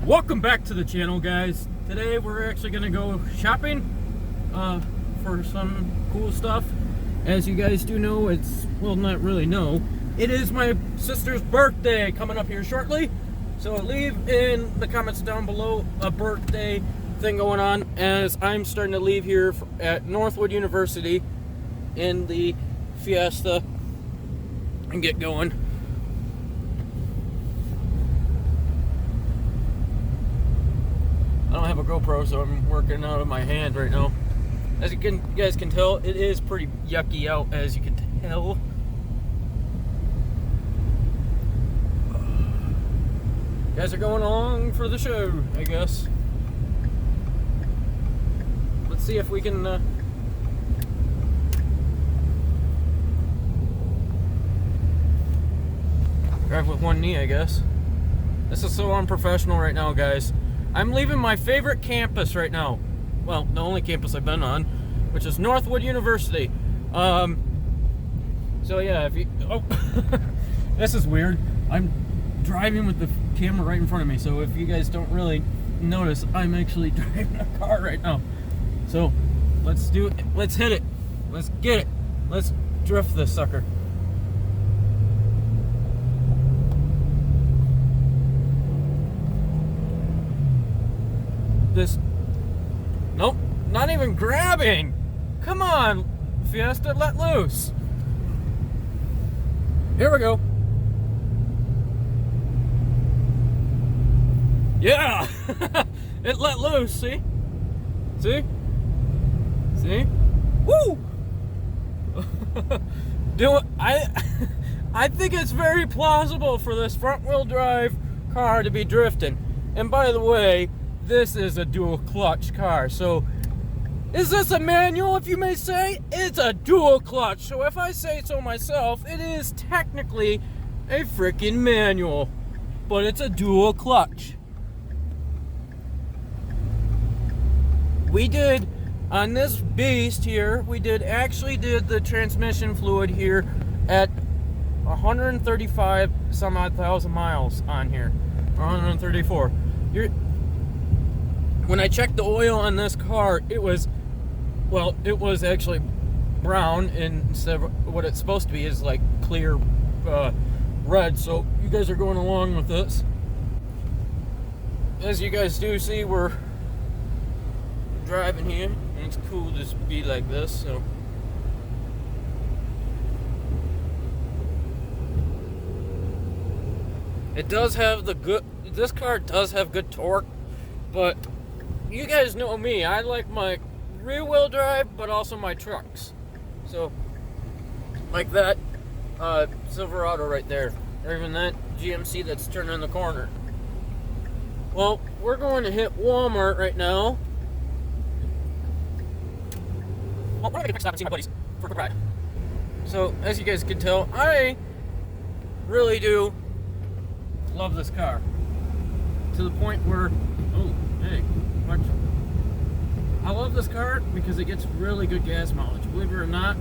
Welcome back to the channel, guys. Today we're actually gonna go shopping for some cool stuff. As you guys do know, well, not really know, it is my sister's birthday coming up here shortly. So leave in the comments down below a birthday thing going on, as I'm starting to leave here at Northwood University in the Fiesta and get going. I don't have a GoPro, so I'm working out of my hand right now. As you guys can tell, it is pretty yucky out, as you can tell. You guys are going along for the show, I guess. Let's see if we can drive with one knee, I guess. This is so unprofessional right now, guys. I'm leaving my favorite campus right now. Well, the only campus I've been on, which is Northwood University. So yeah, if you... Oh, this is weird. I'm driving with the camera right in front of me, so if you guys don't really notice, I'm actually driving a car right now. So, let's do it. Let's hit it. Let's get it. Let's drift this sucker. Nope, not even grabbing. Come on, Fiesta, let loose. Here we go. Yeah, it let loose. See? Woo! I think it's very plausible for this front-wheel drive car to be drifting. And by the way, this is a dual clutch car, so is this a manual, if you may say? It's a dual clutch, so if I say so myself, it is technically a freaking manual, but it's a dual clutch. We did, on this beast here, we actually did the transmission fluid here at 135 some odd thousand miles on here, 134. When I checked the oil on this car, it was actually brown, and instead of what it's supposed to be is like clear red. So you guys are going along with this. As you guys do see, we're driving here, and it's cool to be like this. So it does have this car does have good torque, but you guys know me, I like my rear-wheel drive, but also my trucks. So, like that Silverado right there, or even that GMC that's turning the corner. Well, we're going to hit Walmart right now. Well, we're going to quick stop and see my buddies for a quick ride. So, as you guys can tell, I really do love this car. To the point where, oh, hey, watch. I love this car because it gets really good gas mileage. Believe it or not,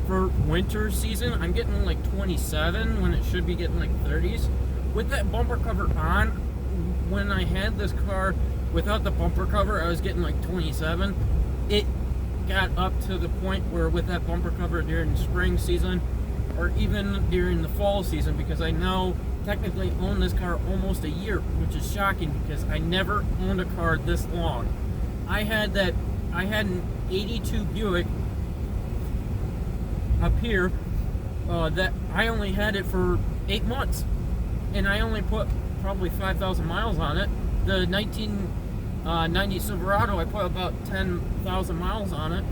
for winter season, I'm getting like 27 when it should be getting like 30s. With that bumper cover on, when I had this car without the bumper cover, I was getting like 27. It got up to the point where with that bumper cover during the spring season, or even during the fall season, because I now technically own this car almost a year, which is shocking because I never owned a car this long. I had an 82 Buick up here that I only had it for 8 months, and I only put probably 5,000 miles on it. The 1990 Silverado, I put about 10,000 miles on it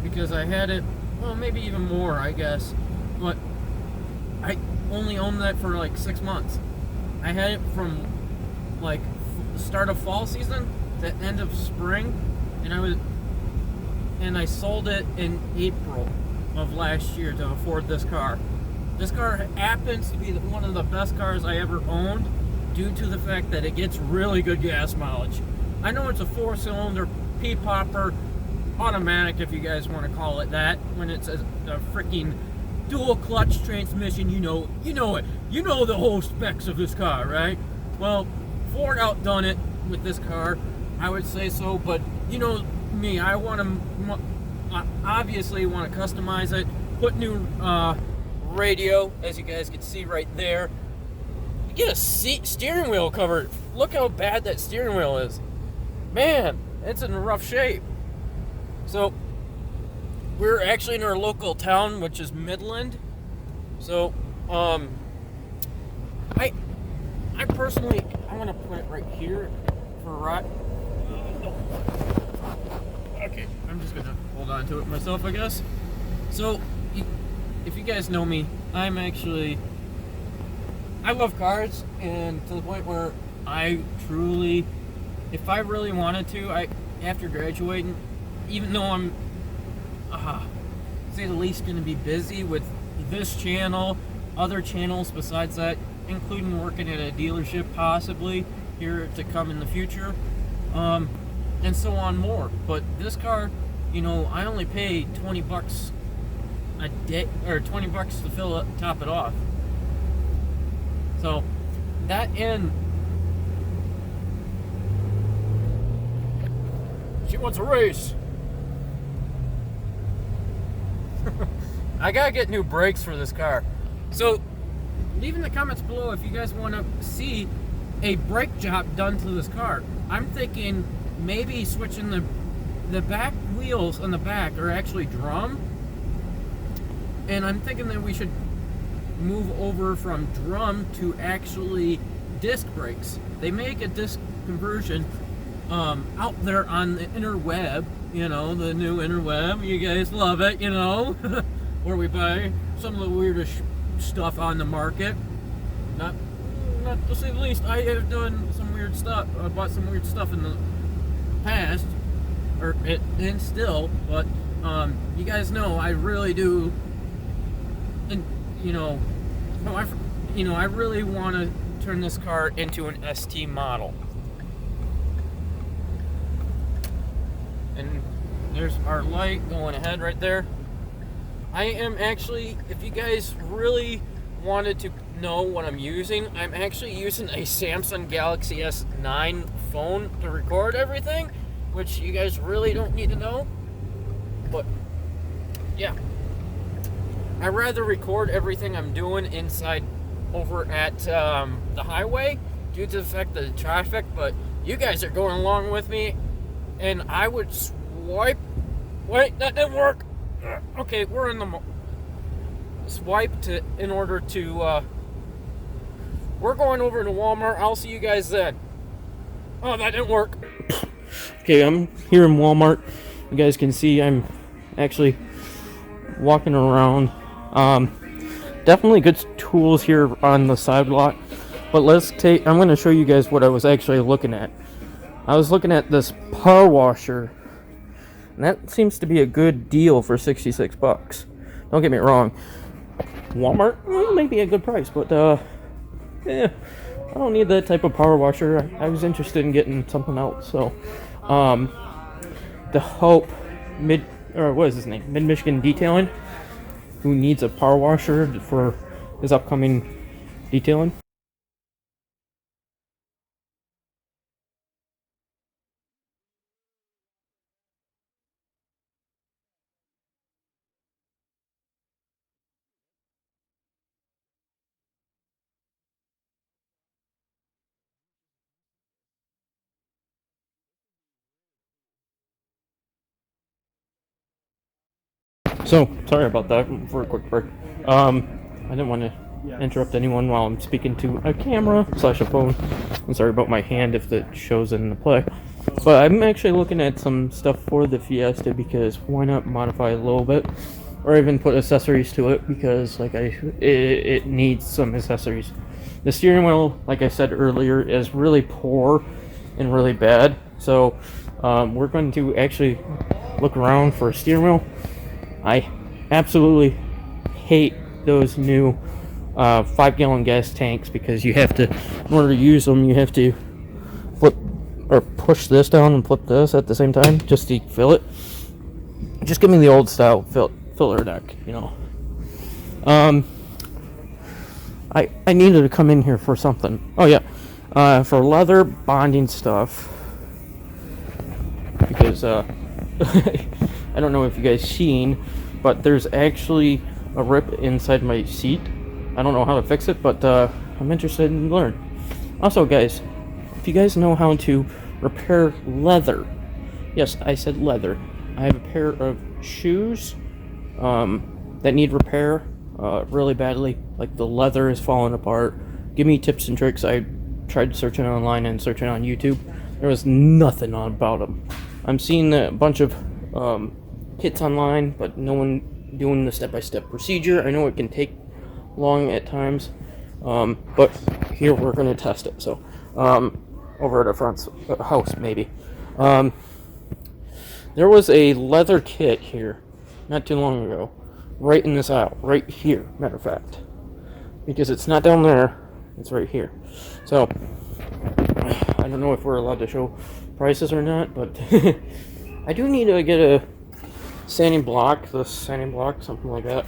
because I had it, well, maybe even more, I guess, but I only owned that for like 6 months. I had it from like the start of fall season to end of spring, and I sold it in April of last year to afford this car. This car happens to be one of the best cars I ever owned due to the fact that it gets really good gas mileage. I know it's a 4-cylinder P-popper automatic, if you guys want to call it that, when it's a freaking dual clutch transmission, you know it. You know the whole specs of this car, right? Well, Ford outdone it with this car, I would say so, but you know me, I want to obviously want to customize it, put new radio, as you guys can see right there. Get a steering wheel cover. Look how bad that steering wheel is. Man, it's in rough shape. So we're actually in our local town, which is Midland. So I personally, I'm gonna put it right here for right. Okay, I'm just gonna hold on to it myself, I guess. So if you guys know me, I love cars, and to the point where I truly, if I really wanted to, after graduating, even though I'm, to say the least, going to be busy with this channel, other channels besides that, including working at a dealership possibly here to come in the future, and so on more. But this car, you know, I only pay $20 a day, or $20 to top it off. So that and she wants a race. I gotta get new brakes for this car. So leave in the comments below if you guys want to see a brake job done to this car. I'm thinking maybe switching the back wheels on the back are actually drum, and I'm thinking that we should move over from drum to actually disc brakes. They make a disc conversion out there on the interweb, you know, the new interweb. You guys love it, you know, where we buy some of the weirdest stuff on the market. Not to say the least, I have done some weird stuff. I bought some weird stuff in the past, and still, but you guys know I really do. And I really want to turn this car into an ST model. And there's our light going ahead right there. I am actually, if you guys really wanted to know what I'm using, I'm actually using a Samsung Galaxy S9 phone to record everything, which you guys really don't need to know. But yeah, I'd rather record everything I'm doing inside over at the highway due to the fact of the traffic, but you guys are going along with me, and I would swipe. Wait, that didn't work. Okay, we're in the swipe to in order to. We're going over to Walmart. I'll see you guys then. Oh, that didn't work. Okay, I'm here in Walmart. You guys can see I'm actually walking around. Definitely good tools here on the sidewalk, but I'm going to show you guys what I was actually looking at. I was looking at this power washer, and that seems to be a good deal for $66. Don't get me wrong, Walmart may be a good price, but yeah, I don't need that type of power washer. I was interested in getting something else, so the Hope what is his name? Mid-Michigan Detailing, who needs a power washer for his upcoming detailing. So, sorry about that for a quick break. I didn't want to interrupt anyone while I'm speaking to a camera / a phone. I'm sorry about my hand if that shows in the play. But I'm actually looking at some stuff for the Fiesta, because why not modify a little bit? Or even put accessories to it, because it needs some accessories. The steering wheel, like I said earlier, is really poor and really bad. So we're going to actually look around for a steering wheel. I absolutely hate those new 5-gallon gas tanks, because you have to, in order to use them, you have to flip or push this down and flip this at the same time just to fill it. Just give me the old style filler deck, you know. I needed to come in here for something. Oh yeah, for leather bonding stuff. Because I don't know if you guys seen, but there's actually a rip inside my seat. I don't know how to fix it, but I'm interested in learn. Also, guys, if you guys know how to repair leather, yes, I said leather. I have a pair of shoes that need repair really badly. Like the leather is falling apart. Give me tips and tricks. I tried searching online and searching on YouTube. There was nothing about them. I'm seeing a bunch of kits online, but no one doing the step-by-step procedure. I know it can take long at times, but here we're going to test it. So, over at our front house, maybe. There was a leather kit here not too long ago, right in this aisle, right here, matter of fact. Because it's not down there, it's right here. So, I don't know if we're allowed to show prices or not, but I do need to get a sanding block, something like that,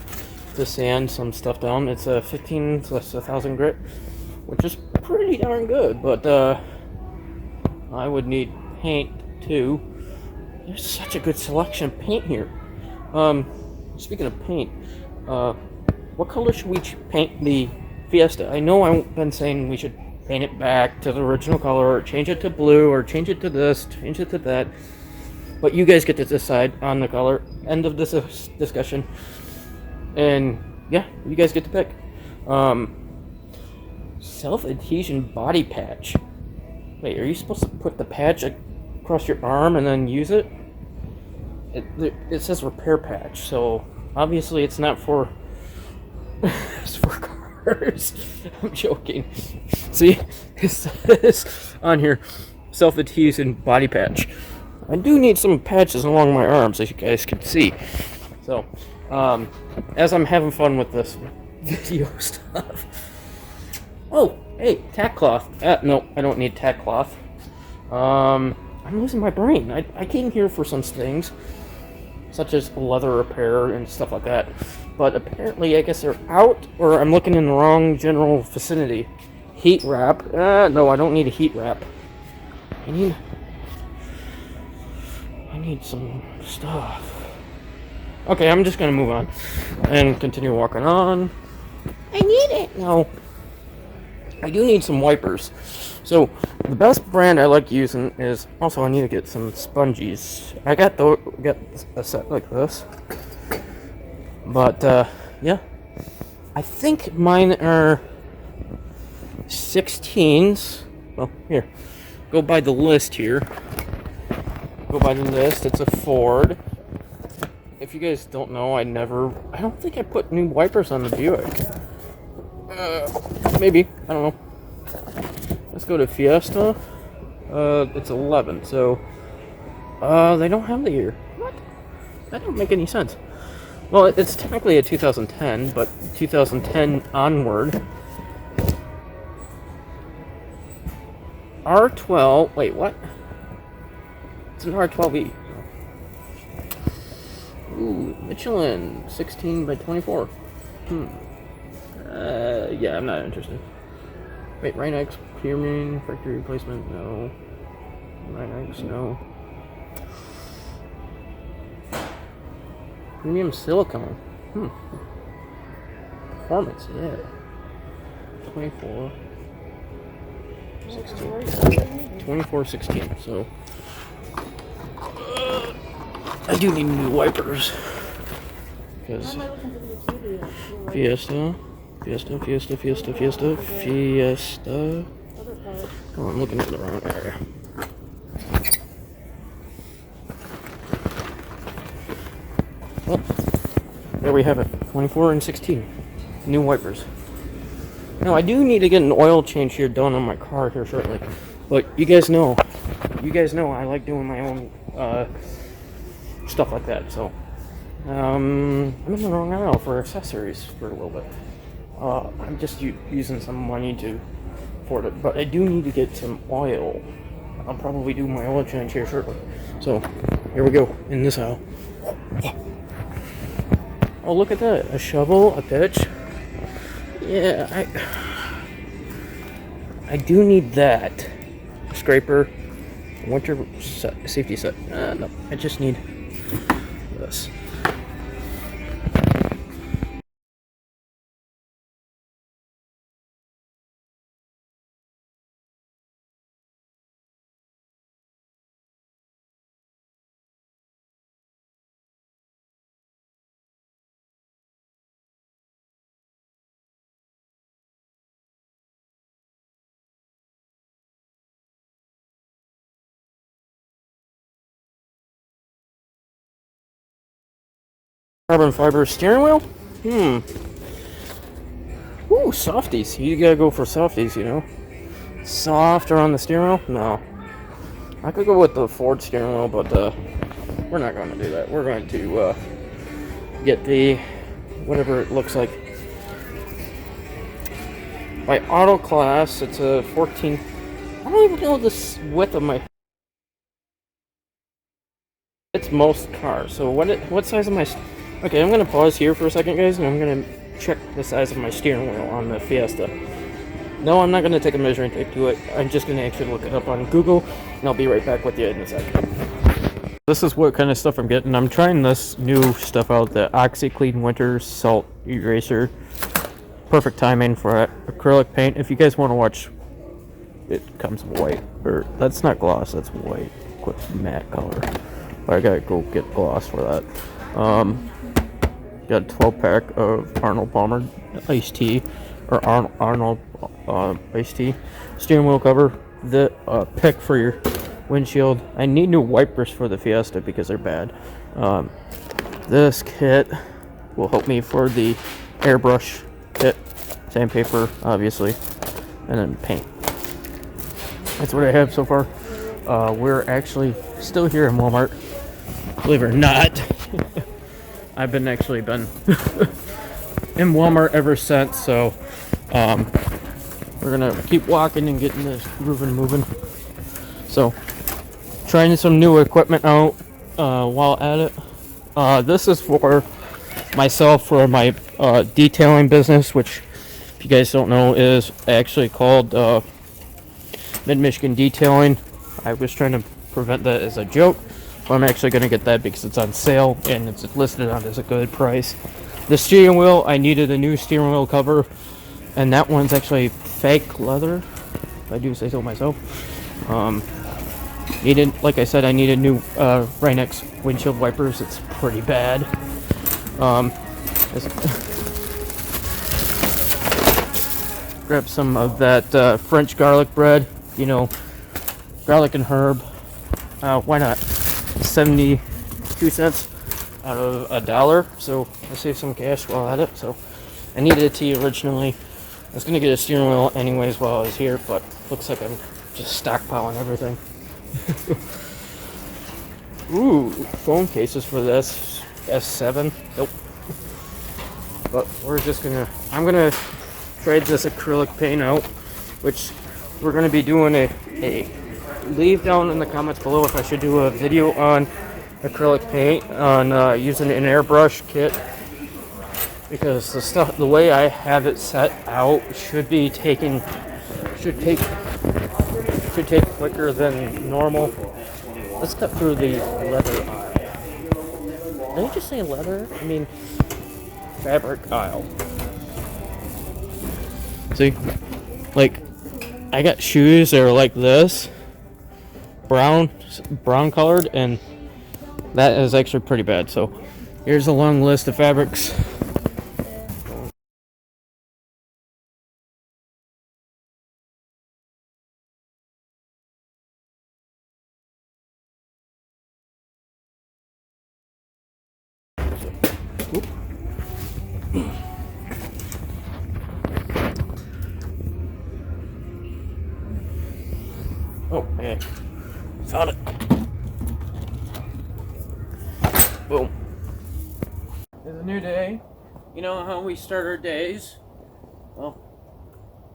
to sand some stuff down. It's a 15 plus 1,000 grit, which is pretty darn good, but I would need paint too. There's such a good selection of paint here. Speaking of paint, what color should we paint the Fiesta? I know I've been saying we should paint it back to the original color, or change it to blue, or change it to this, change it to that. But you guys get to decide on the color. End of this discussion. And yeah, you guys get to pick. Self-adhesion body patch. Wait, are you supposed to put the patch across your arm and then use it? It says repair patch, so obviously it's not for it's for cars. I'm joking. See, it says on here self-adhesion body patch. I do need some patches along my arms, as you guys can see. So, as I'm having fun with this video stuff. Oh, hey, tack cloth. No, I don't need tack cloth. I'm losing my brain. I came here for some things, such as leather repair and stuff like that. But apparently, I guess they're out, or I'm looking in the wrong general vicinity. Heat wrap. No, I don't need a heat wrap. I need some stuff. Okay, I'm just gonna move on and continue walking on. I need it. No. I do need some wipers. So, the best brand I like using is, also I need to get some sponges. I got a set like this. But, yeah. I think mine are 16s. Well, here. Go by the list here. Go by the list. It's a Ford. If you guys don't know, I don't think I put new wipers on the Buick. Maybe. I don't know. Let's go to Fiesta. It's 11, so they don't have the year. What? That don't make any sense. Well, it's technically a 2010, but 2010 onward. R12. Wait, what? It's an R12E. Ooh, Michelin, 16 by 24. Yeah, I'm not interested. Wait, Rhine-X premium factory replacement? No. Rhine-X, no. Premium silicone. Performance, yeah. 24. 16. 24, 16. So, I do need new wipers. Because Fiesta. Oh, I'm looking at the wrong area. Well, there we have it. 24 and 16. New wipers. Now, I do need to get an oil change here done on my car here shortly. But you guys know I like doing my own stuff like that, so I'm in the wrong aisle for accessories for a little bit. I'm just using some money to afford it, but I do need to get some oil. I'll probably do my oil change here shortly. So here we go in this aisle. Oh, look at that. A shovel, a pitch. Yeah, I do need that. Scraper, winter safety set. No, I just need this. Carbon fiber steering wheel? Ooh, softies. You gotta go for softies, you know. Softer on the steering wheel? No. I could go with the Ford steering wheel, but we're not going to do that. We're going to get the whatever it looks like. By auto class, it's a 14. I don't even know the width of my. It's most cars. So what size of my? Okay, I'm gonna pause here for a second, guys, and I'm gonna check the size of my steering wheel on the Fiesta. No, I'm not gonna take a measuring tape to it. I'm just gonna actually look it up on Google, and I'll be right back with you in a second. This is what kind of stuff I'm getting. I'm trying this new stuff out, the OxyClean Winter Salt Eraser. Perfect timing for acrylic paint. If you guys want to watch, it comes white, or that's not gloss, that's white, quick matte color. But I gotta go get gloss for that. Got a 12 pack of Arnold Palmer iced tea, or Arnold iced tea. Steering wheel cover, the pick for your windshield. I need new wipers for the Fiesta because they're bad. This kit will help me for the airbrush kit, sandpaper, obviously, and then paint. That's what I have so far. We're actually still here in Walmart, believe it or not. I've been in Walmart ever since, so we're gonna keep walking and getting this groove and moving. So, trying some new equipment out while at it. This is for myself, for my detailing business, which, if you guys don't know, is actually called Mid-Michigan Detailing. I was trying to prevent that as a joke, but I'm actually going to get that because it's on sale and it's listed on as a good price. The steering wheel, I needed a new steering wheel cover, and that one's actually fake leather, if I do say so myself. Like I said, I needed new Rain-X windshield wipers. It's pretty bad. Grab some of that French garlic bread, you know, garlic and herb. Why not? 72 cents out of $1, so I saved some cash while at it. So I needed a tea originally. I was gonna get a steering wheel anyways while I was here, but looks like I'm just stockpiling everything. Ooh, phone cases for this S7. Nope. But I'm gonna trade this acrylic paint out, which we're gonna be doing a leave down in the comments below if I should do a video on acrylic paint, on using an airbrush kit, because the way I have it set out should take quicker than normal. Let's cut through the leather aisle. Did I just say leather? I mean fabric aisle. See, like, I got shoes that are like this, brown colored, and that is actually pretty bad. So here's a long list of fabrics. Oh, man. Found it. Boom. It's a new day. You know how we start our days? Well,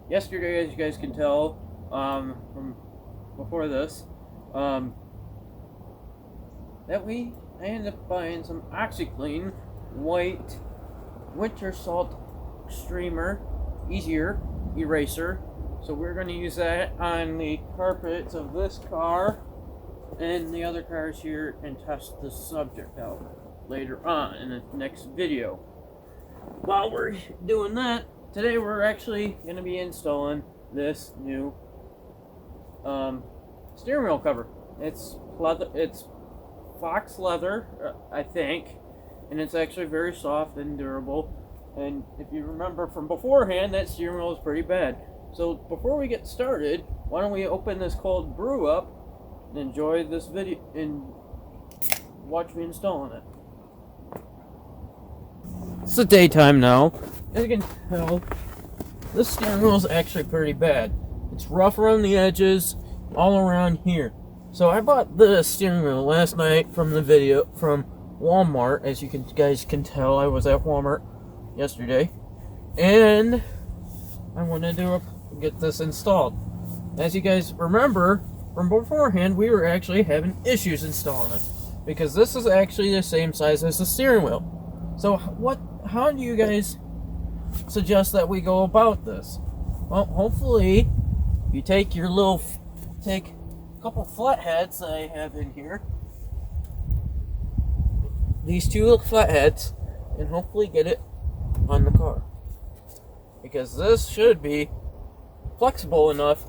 yesterday, as you guys can tell, from before this, I ended up buying some OxyClean white winter salt streamer, easier eraser. So we're going to use that on the carpets of this car and the other cars here and test the subject out later on in the next video. While we're doing that, today we're actually going to be installing this new steering wheel cover. It's leather, it's fox leather, I think, and it's actually very soft and durable. And if you remember from beforehand, that steering wheel is pretty bad. So before we get started, why don't we open this cold brew up and enjoy this video and watch me installing it. It's the daytime now. As you can tell, this steering wheel is actually pretty bad. It's rough around the edges, all around here. So I bought this steering wheel last night from Walmart. As you guys can tell, I was at Walmart yesterday, and I wanted to get this installed. As you guys remember from beforehand, we were actually having issues installing it because this is actually the same size as the steering wheel. So how do you guys suggest that we go about this? Well, hopefully you take a couple flatheads that I have in here, these two flatheads, and hopefully get it on the car, because this should be flexible enough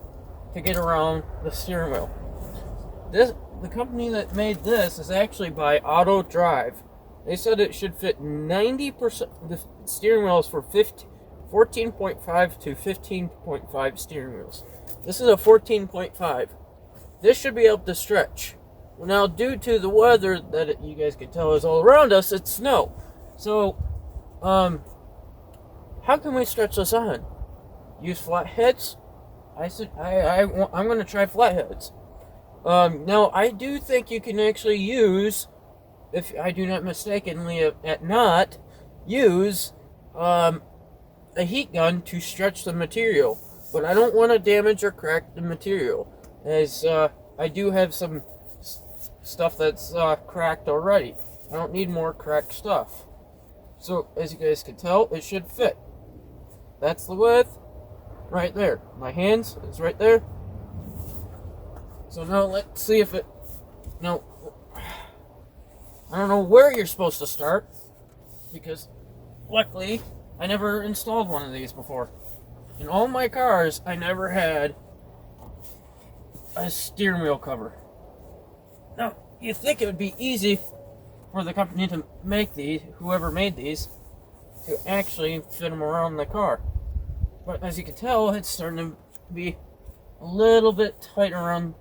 to get around the steering wheel. The company that made this is actually by Auto Drive. They said it should fit 90%. The steering wheel is for 14.5 to 15.5 steering wheels. This is a 14.5. This should be able to stretch. Well, now, due to the weather that you guys can tell is all around us, it's snow. So, how can we stretch this on? Use flatheads? I'm going to try flatheads. Now, I do think you can actually use, if I do not mistakenly use a heat gun to stretch the material. But I don't want to damage or crack the material, as I do have some stuff that's cracked already. I don't need more cracked stuff. So, as you guys can tell, it should fit. That's the width right there. My hands is right there. So now let's see if it... Now, I don't know where you're supposed to start, because luckily I never installed one of these before. In all my cars, I never had a steering wheel cover. Now, you'd think it would be easy for the company to make these, whoever made these, to actually fit them around the car. But as you can tell, it's starting to be a little bit tight around.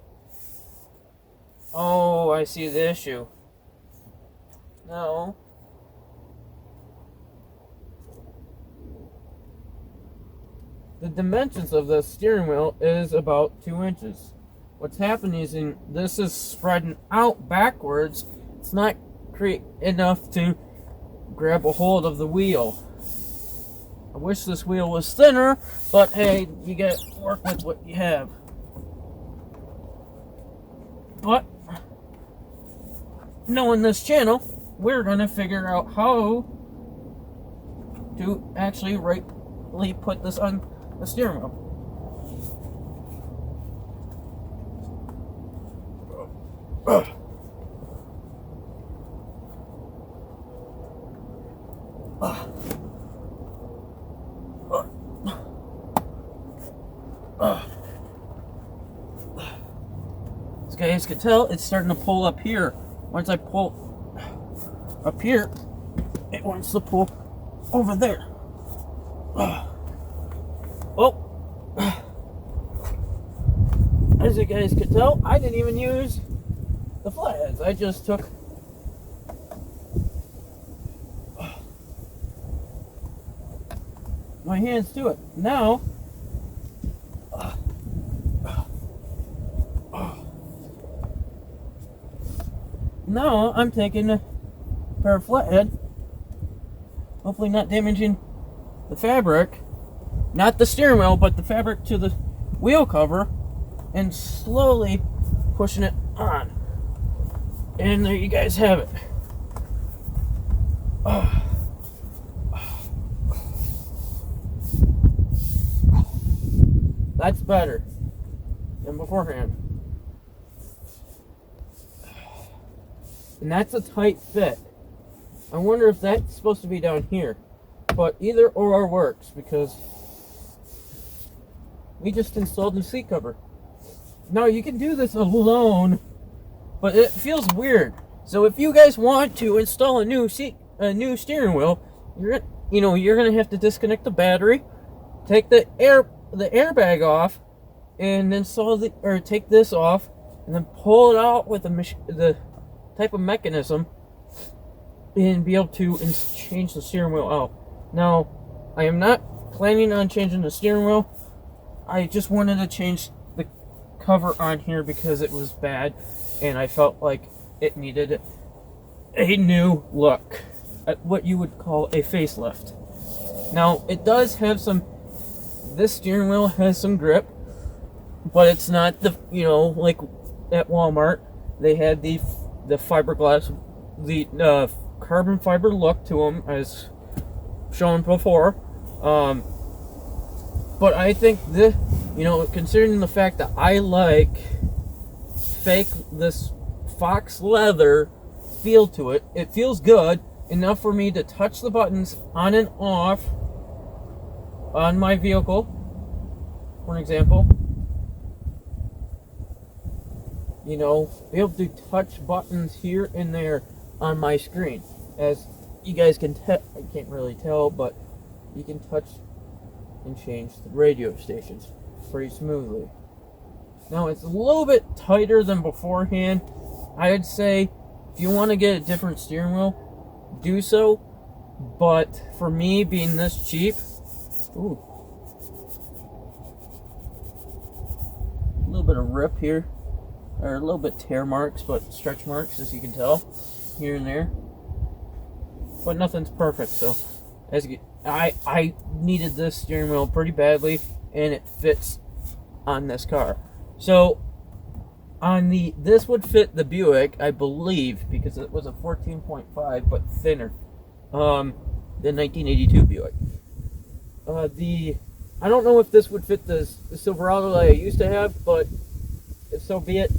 Oh, I see the issue. Now, the dimensions of the steering wheel is about 2 inches. What's happening is this is spreading out backwards. It's not enough to grab a hold of the wheel. I wish this wheel was thinner, but hey, you gotta work with what you have. But knowing this channel, we're gonna figure out how to actually rightly put this on the steering wheel. As you guys can tell, it's starting to pull up here. Once I pull up here, it wants to pull over there. Oh, as you guys can tell, I didn't even use the flatheads. I just took my hands to it. Now, I'm taking a pair of flathead, hopefully not damaging the fabric, not the steering wheel, but the fabric to the wheel cover, and slowly pushing it on. And there you guys have it. That's better than beforehand. And that's a tight fit. I wonder if that's supposed to be down here. But either or works, because we just installed the seat cover. Now you can do this alone, but it feels weird. So if you guys want to install a new steering wheel, you're gonna have to disconnect the battery, take the airbag off, and then take this off, and then pull it out with the type of mechanism, and be able to change the steering wheel out. Now, I am not planning on changing the steering wheel. I just wanted to change the cover on here because it was bad, and I felt like it needed a new look, at what you would call a facelift. Now, it does have this steering wheel has some grip, but it's not like at Walmart, they had the fiberglass, the carbon fiber look to them, as shown before. But I think this, considering the fact that I like this fox leather feel to it, it feels good enough for me to touch the buttons on and off on my vehicle, for example. Be able to touch buttons here and there on my screen. As you guys can tell, I can't really tell, but you can touch and change the radio stations pretty smoothly. Now, it's a little bit tighter than beforehand. I would say if you want to get a different steering wheel, do so. But for me, being this cheap, a little bit of rip here, or a little bit tear marks, but stretch marks, as you can tell, here and there. But nothing's perfect, so I needed this steering wheel pretty badly, and it fits on this car. So this would fit the Buick, I believe, because it was a 14.5 but thinner than 1982 Buick. I don't know if this would fit the Silverado that I used to have, but if so be it,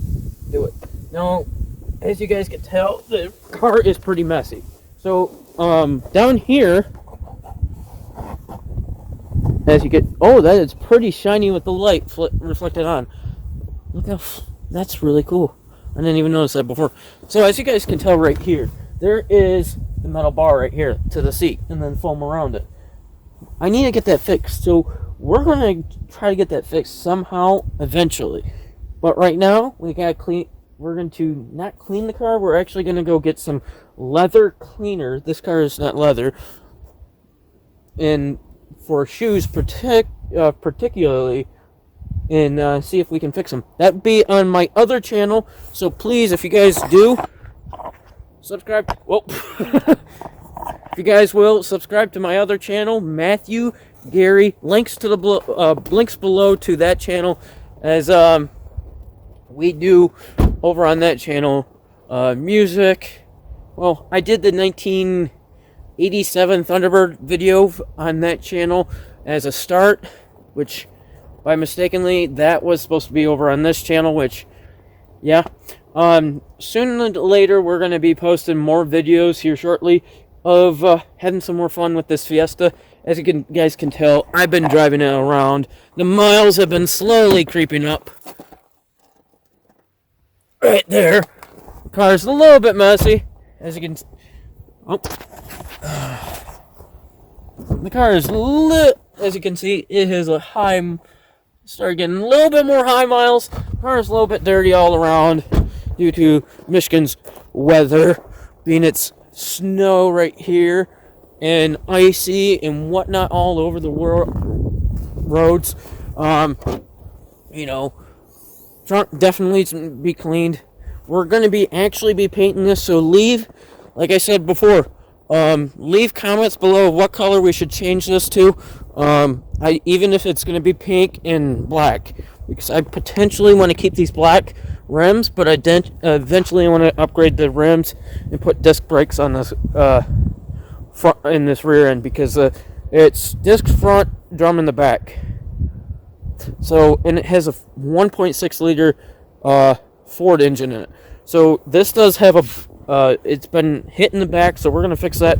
do it. Now, as you guys can tell, the car is pretty messy. So down here, as you get, that is pretty shiny with the light reflected on. Look how, that's really cool. I didn't even notice that before. So as you guys can tell right here, there is the metal bar right here to the seat, and then foam around it. I need to get that fixed, so we're going to try to get that fixed somehow eventually. But right now, we're going to not clean the car, we're actually going to go get some leather cleaner. This car is not leather. And for shoes particularly, and see if we can fix them. That'd be on my other channel, so please, if you guys do, subscribe. Whoa. If you guys will, subscribe to my other channel, Matthew Gary. Links to the links below to that channel, as we do over on that channel music. Well, I did the 1987 Thunderbird video on that channel as a start, which by mistakenly that was supposed to be over on this channel, which sooner or later we're going to be posting more videos here shortly of having some more fun with this Fiesta. As you guys can tell, I've been driving it around. The miles have been slowly creeping up. Right there. The car's a little bit messy, as you can. The car is lit. As you can see, it has a high. Started getting a little bit more high miles. The car is a little bit dirty all around due to Michigan's weather, being it's snow right here and icy and whatnot all over the roads. Trunk definitely needs to be cleaned. We're going to actually be painting this, so like I said before, leave comments below what color we should change this to. Even if it's going to be pink and black, because I potentially want to keep these black rims, but I eventually want to upgrade the rims and put disc brakes on this front in this rear end, because it's disc front, drum in the back. So, and it has a 1.6 liter Ford engine in it. So this does have a, it's been hit in the back, so we're going to fix that.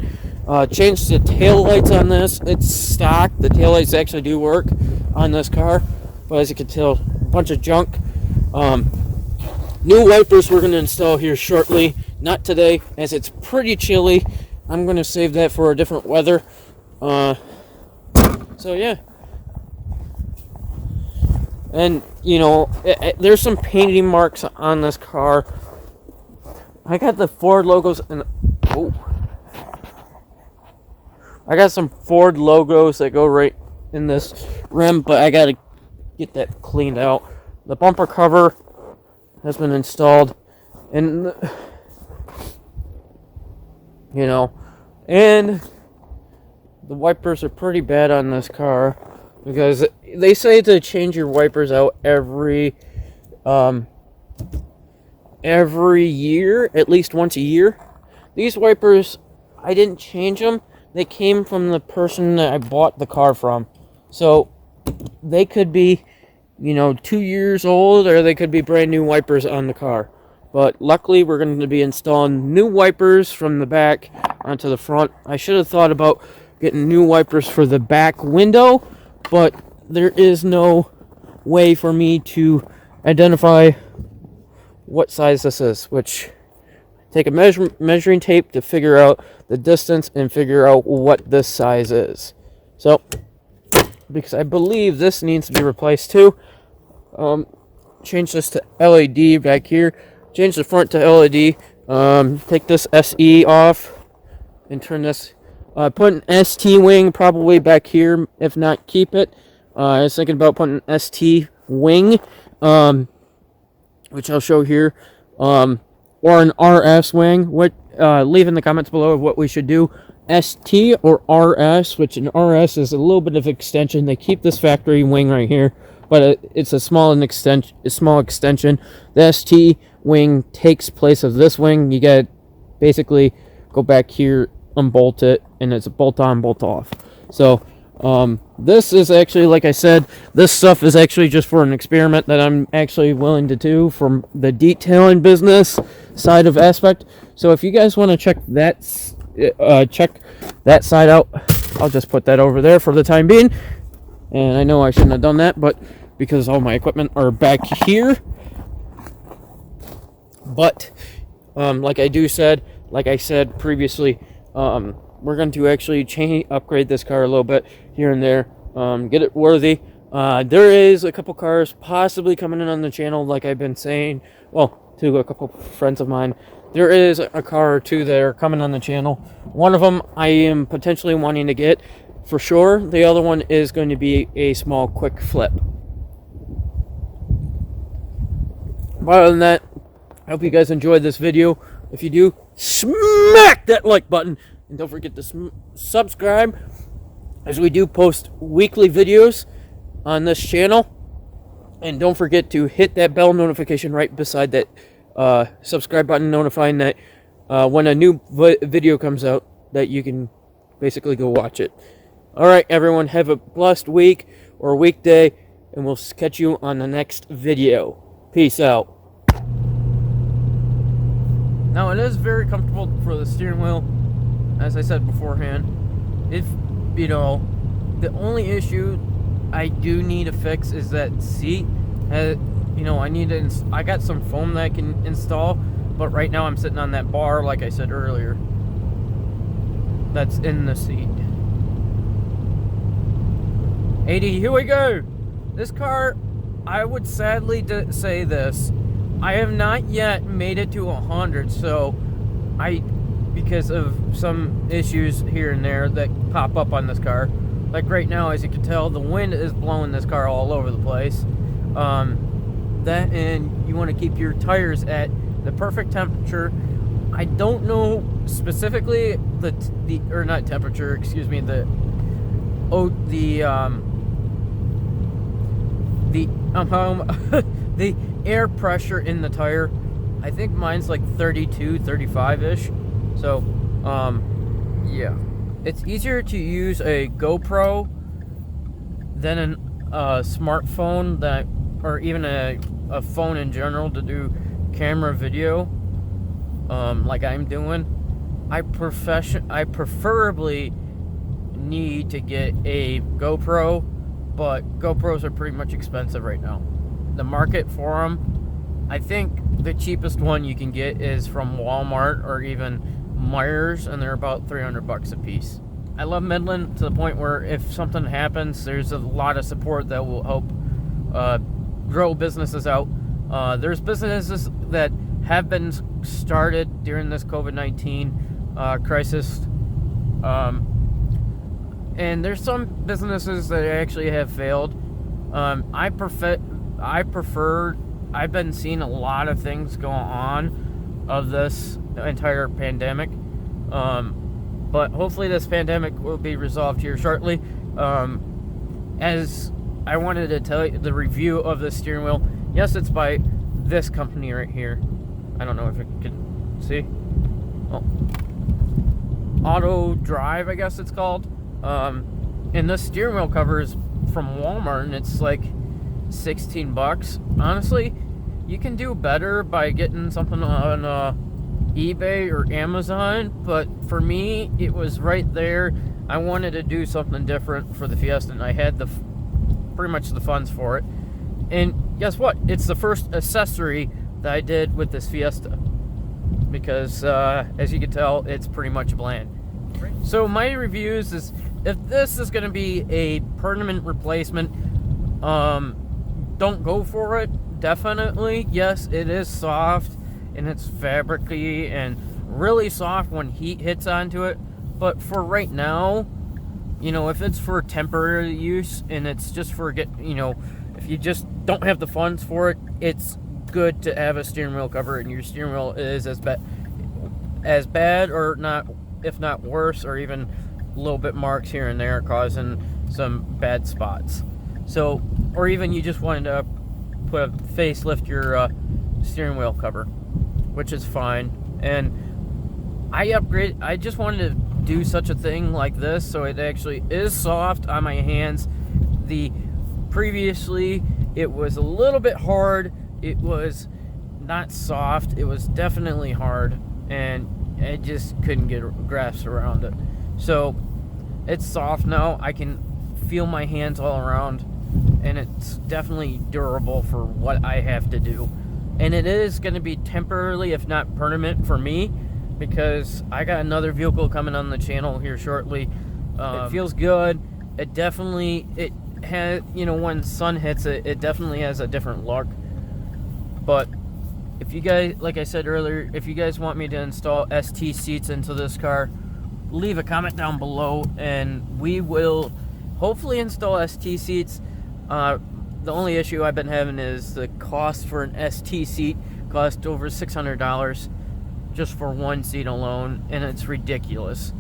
Change the tail lights on this. It's stock. The tail lights actually do work on this car, but as you can tell, a bunch of junk. New wipers we're going to install here shortly. Not today, as it's pretty chilly. I'm going to save that for a different weather. So yeah. And, you know, there's some painting marks on this car. I got the Ford logos and I got some Ford logos that go right in this rim, but I gotta get that cleaned out. The bumper cover has been installed, and you know, and the wipers are pretty bad on this car because they say to change your wipers out every year, at least once a year. These wipers, I didn't change them. They came from the person that I bought the car from. So they could be, you know, 2 years old, or they could be brand new wipers on the car. But luckily, we're going to be installing new wipers from the back onto the front. I should have thought about getting new wipers for the back window, but there is no way for me to identify what size this is, which take a measuring tape to figure out the distance and figure out what this size is. So, because I believe this needs to be replaced too. Change this to LED back here. Change the front to LED. Take this SE off and turn this. Put an ST wing probably back here. If not, keep it. I was thinking about putting an ST wing, which I'll show here, or an RS wing. Leave in the comments below what we should do, ST or RS, which an RS is a little bit of extension. They keep this factory wing right here, but it's a small extension. The ST wing takes place of this wing. You gotta basically go back here, unbolt it, and it's a bolt on, bolt off. So this is actually, like I said, this stuff is actually just for an experiment that I'm actually willing to do from the detailing business side of aspect. So if you guys want to check that side out, I'll just put that over there for the time being. And I know I shouldn't have done that, but because all my equipment are back here. But like I said previously, we're going to actually upgrade this car a little bit here and there, get it worthy. There is a couple cars possibly coming in on the channel, like I've been saying, well, to a couple friends of mine. There is a car or two that are coming on the channel. One of them I am potentially wanting to get for sure. The other one is going to be a small quick flip. But other than that, I hope you guys enjoyed this video. If you do, smack that like button. And don't forget to subscribe, as we do post weekly videos on this channel. And don't forget to hit that bell notification right beside that subscribe button, notifying that when a new video comes out, that you can basically go watch it. Alright, everyone, have a blessed week or weekday, and we'll catch you on the next video. Peace out. Now, it is very comfortable for the steering wheel, as I said beforehand. If, you know, the only issue I do need to fix is that seat. You know, I got some foam that I can install, but right now I'm sitting on that bar, like I said earlier, that's in the seat. 80, here we go. This car, I would sadly say this, I have not yet made it to 100, so because of some issues here and there that pop up on this car. Like right now, as you can tell, the wind is blowing this car all over the place. That, and you want to keep your tires at the perfect temperature. I don't know specifically or not temperature, excuse me, the air pressure in the tire. I think mine's like 32, 35-ish. So, yeah. It's easier to use a GoPro than a smartphone that, or even a phone in general to do camera video, like I'm doing, I preferably need to get a GoPro, but GoPros are pretty much expensive right now. The market for them, I think the cheapest one you can get is from Walmart or even Myers, and they're about $300 a piece. I love Midland to the point where if something happens, there's a lot of support that will help grow businesses out. There's businesses that have been started during this COVID-19 crisis, and there's some businesses that actually have failed. I've been seeing a lot of things going on of this entire pandemic. But hopefully this pandemic will be resolved here shortly. As I wanted to tell you the review of the steering wheel. Yes, it's by this company right here. I don't know if you can see. Oh. Auto Drive, I guess it's called. And this steering wheel cover is from Walmart, and it's like $16. Honestly, you can do better by getting something on eBay or Amazon, but for me, it was right there. I wanted to do something different for the Fiesta, and I had pretty much the funds for it. And guess what? It's the first accessory that I did with this Fiesta, because as you can tell, it's pretty much bland. So my reviews is, if this is going to be a permanent replacement, don't go for it. Definitely, yes, it is soft and it's fabricy and really soft when heat hits onto it. But for right now, you know, if it's for temporary use and it's just for if you just don't have the funds for it, it's good to have a steering wheel cover, and your steering wheel is as bad or not, if not worse, or even a little bit marks here and there causing some bad spots. So, or even you just wanted to facelift your steering wheel cover, which is fine. And I just wanted to do such a thing like this so it actually is soft on my hands. Previously it was a little bit hard. It was not soft, it was definitely hard, and I just couldn't get a grasp around it. So it's soft now. I can feel my hands all around, and it's definitely durable for what I have to do. And it is going to be temporarily, if not permanent, for me, because I got another vehicle coming on the channel here shortly. It feels good. It has, when sun hits it, it definitely has a different look. But if you guys, like I said earlier, if you guys want me to install ST seats into this car, leave a comment down below, and we will hopefully install ST seats. The only issue I've been having is the cost for an ST seat cost over $600 just for one seat alone, and it's ridiculous.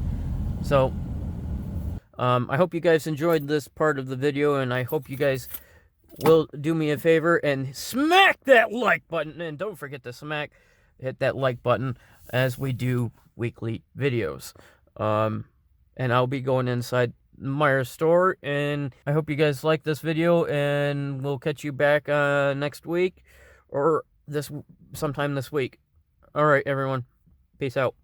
So I hope you guys enjoyed this part of the video, and I hope you guys will do me a favor and smack that like button, and don't forget to hit that like button as we do weekly videos. And I'll be going inside Myers store, and I hope you guys like this video, and we'll catch you back next week or sometime this week. All right, everyone, peace out.